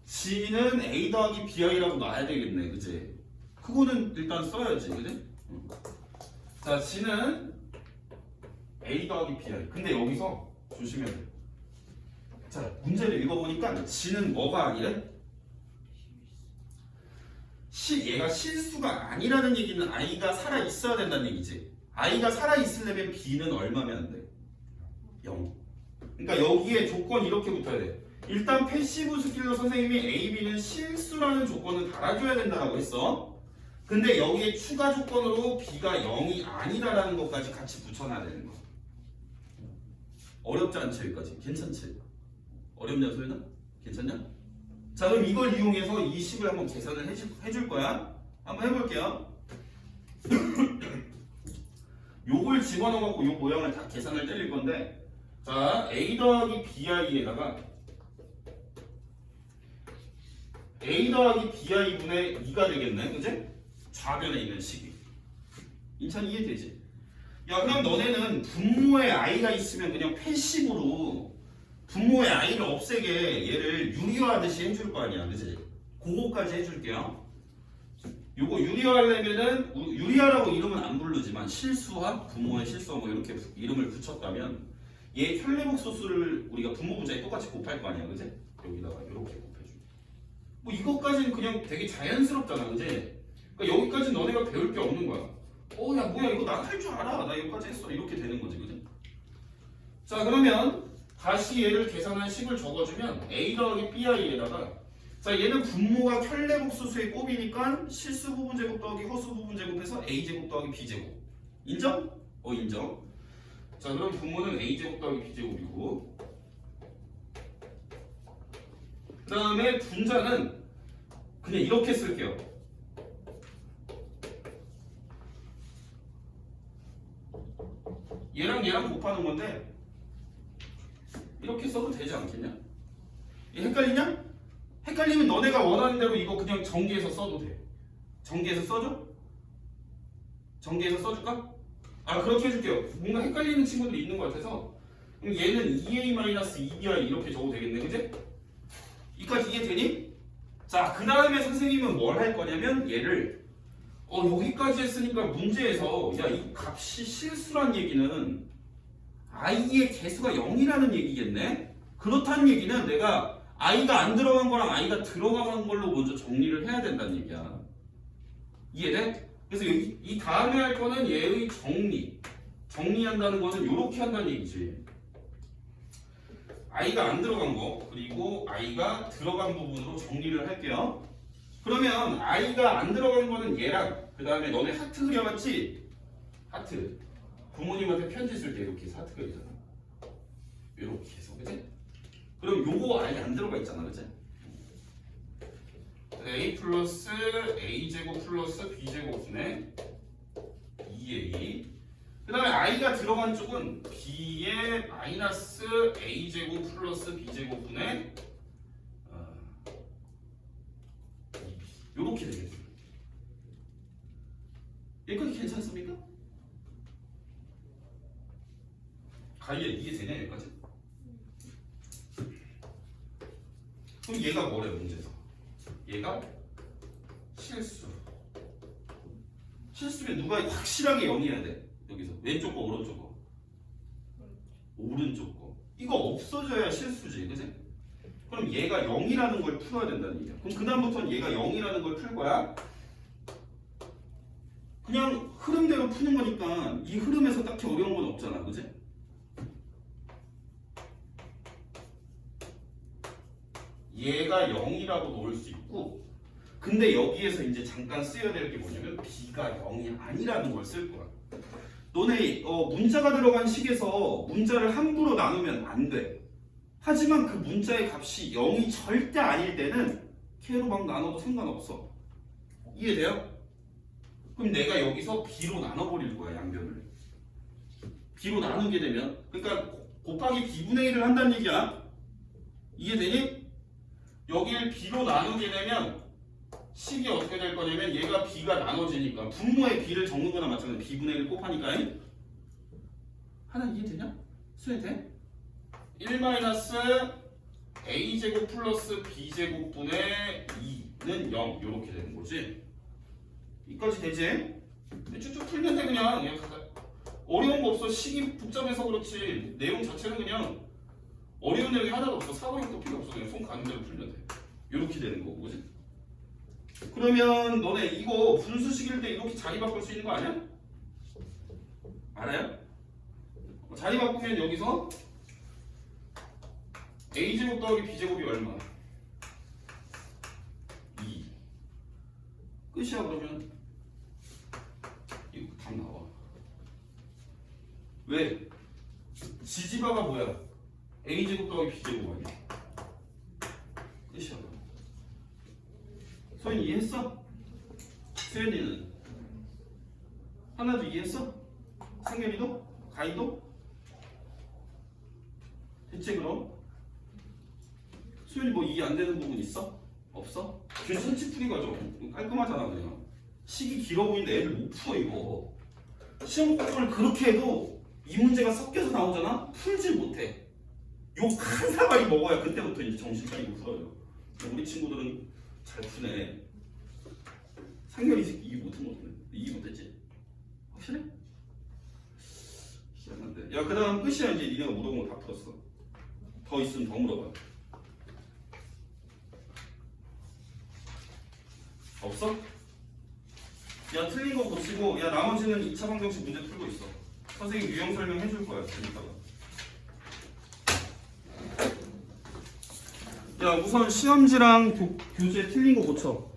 G는 A 더하기 BI라고 놔야 되겠네, 그치? 그거는 일단 써야지, 그치? 자, G는 A 더하기 BI. 근데 여기서 조심해야 돼. 자, 문제를 읽어보니까 G는 뭐가 아니래? 얘가 실수가 아니라는 얘기는 I가 살아있어야 된다는 얘기지. I가 살아있으려면 B는 얼마면 안 돼? 0. 그러니까 여기에 조건이 이렇게 붙어야 돼. 일단 패시브 스킬로 선생님이 A, B는 실수라는 조건을 달아줘야 된다고 했어. 근데 여기에 추가 조건으로 B가 0이 아니다라는 것까지 같이 붙여놔야 되는 거야. 어렵지 않지 여기까지? 괜찮지? 어렵냐 소연아? 괜찮냐? 자, 그럼 이걸 이용해서 이 식을 한번 계산을 해줄 거야. 한번 해볼게요. 요걸 집어넣어갖고 요 모양을 다 계산을 때릴 건데, 자, a 더하기 bi에다가 a 더하기 bi분의 2가 되겠네, 그지? 좌변에 있는 식이. 인찬 이해되지? 야, 그럼 너네는 분모에 i가 있으면 그냥 패식으로 분모의 i를 없애게 얘를 유리화하듯이 해줄 거 아니야, 그지? 그거까지 해줄게요. 요거 유리화하려면은 유리화라고 이름은 안 부르지만 실수화, 분모의 실수화 뭐 이렇게 이름을 붙였다면 얘 혈내복소수를 우리가 분모 분자에 똑같이 곱할 거 아니야, 그지? 여기다가 이렇게 곱해주고. 뭐 이것까지는 그냥 되게 자연스럽잖아, 그지? 그러니까 여기까지 너네가 배울 게 없는 거야. 야 뭐야 이거 나 할 줄 알아, 나 여기까지 했어, 이렇게 되는 거지, 그지? 자, 그러면 다시 얘를 계산한 식을 적어주면 a 더하기 bi에다가, 자, 얘는 분모가 켤레복소수의 곱이니까 실수 부분 제곱 더하기 허수 부분 제곱해서 a 제곱 더하기 b 제곱. 인정? 인정. 자, 그럼 분모는 a 제곱 더하기 b 제곱이고, 그 다음에 분자는 그냥 이렇게 쓸게요. 얘랑 곱하는 건데 이렇게 써도 되지 않겠냐? 헷갈리냐? 헷갈리면 너네가 원하는 대로 이거 그냥 전개해서 써도 돼. 전개해서 써줘? 전개해서 써줄까? 그렇게 해줄게요. 뭔가 헷갈리는 친구들이 있는 것 같아서. 그럼 얘는 2a-2bi 이렇게 적어도 되겠네, 그지? 이까지 이해되니? 자, 그 다음에 선생님은 뭘 할 거냐면 얘를 여기까지 했으니까 문제에서 야, 이 값이 실수란 얘기는 i의 개수가 0이라는 얘기겠네? 그렇다는 얘기는 내가 i가 안 들어간 거랑 i가 들어간 걸로 먼저 정리를 해야 된다는 얘기야. 이해돼? 그래서 여기 이 다음에 할 거는 얘의 정리한다는 거는 이렇게 한다는 얘기지. i가 안 들어간 거 그리고 i가 들어간 부분으로 정리를 할게요. 그러면 i가 안 들어간 거는 얘랑, 그 다음에 너네 하트 그려봤지? 하트. 부모님한테 편지 쓸 때 이렇게 해서 하트 그리잖아. 이렇게 해서, 그치? 그럼 요거 아예 안 들어가 있잖아, 그치? a 플러스 a 제곱 플러스 b 제곱분의 2a. 그 다음에 i가 들어간 쪽은 b의 마이너스 a 제곱 플러스 b 제곱분의 요렇게 되겠죠. 여기까지 괜찮습니까? 이해되냐 여기까지? 그럼 얘가 뭐래 문제에서? 얘가 실수면 누가 확실하게 0이어야 돼. 여기서 왼쪽 거 오른쪽 거. 오른쪽 거. 이거 없어져야 실수지, 그치? 그럼 얘가 0이라는 걸 풀어야 된다는 얘기야. 그럼 그다음부터는 얘가 0이라는 걸 풀 거야. 그냥 흐름대로 푸는 거니까 이 흐름에서 딱히 어려운 건 없잖아, 그치? 얘가 0이라고 놓을 수 있고, 근데 여기에서 이제 잠깐 쓰여야 될 게 뭐냐면 b가 0이 아니라는 걸 쓸 거야. 너네 문자가 들어간 식에서 문자를 함부로 나누면 안 돼. 하지만 그 문자의 값이 0이 절대 아닐 때는 k로 막 나눠도 상관없어. 이해돼요? 그럼 내가 여기서 b로 나눠버릴 거야, 양변을. b로 나누게 되면, 그러니까 곱하기 b분의 1을 한다는 얘기야. 이해되니? 여기를 b로 나누게 되면 식이 어떻게 될 거냐면 얘가 b가 나눠지니까 분모의 b를 적는 거나 마찬가지로 b분의 1을 곱하니까 하나 이해되냐? 수행돼? 1-a제곱 플러스 b제곱분의 2는 0 이렇게 되는 거지. 이까지 되지? 쭉쭉 풀면 돼. 그냥 어려운 거 없어. 식이 복잡해서 그렇지 내용 자체는 그냥 어려운 내용이 하나도 없어. 사고력도 필요 없어. 그냥 손 가는 대로 풀면 돼. 이렇게 되는 거고, 그지? 그러면 너네 이거 분수식일 때 이렇게 자리 바꿀 수 있는 거 아니야? 알아요? 자리 바꾸면 여기서 a제곱 더하기 b제곱이 얼마? 2. 끝이야. 그러면 이거 답 나와. 왜? 지지바가 뭐야? a제곱 더하기 b제곱 아니야? 끝이야. 소연이 이해했어? 수연이는? 하나도 이해했어? 상렬이도? 가인도? 대체 그럼? 수연이 뭐 이해 안 되는 부분 있어? 없어? 괜찮지 풀이 과정 깔끔하잖아 그냥 식이 길어 보이는데 애들 못 풀어 이거 시험 공부를 그렇게 해도 이 문제가 섞여서 나오잖아? 풀질 못해 요 큰 사발이 먹어야 그때부터 이제 정신 차리고 풀어요 우리 친구들은 잘 푸네 상렬이 새끼 이해 못한 거 같네 이해 못했지? 확실해? 시작한데 야 그 다음 끝이야 이제 니네가 물어본 거 다 풀었어 더 있으면 더 물어봐 없어? 야 틀린 거 고치고 야 나머지는 2차 방정식 문제 풀고 있어 선생님 유형 설명 해줄 거야 이따가 야 우선 시험지랑 교재 틀린 거 고쳐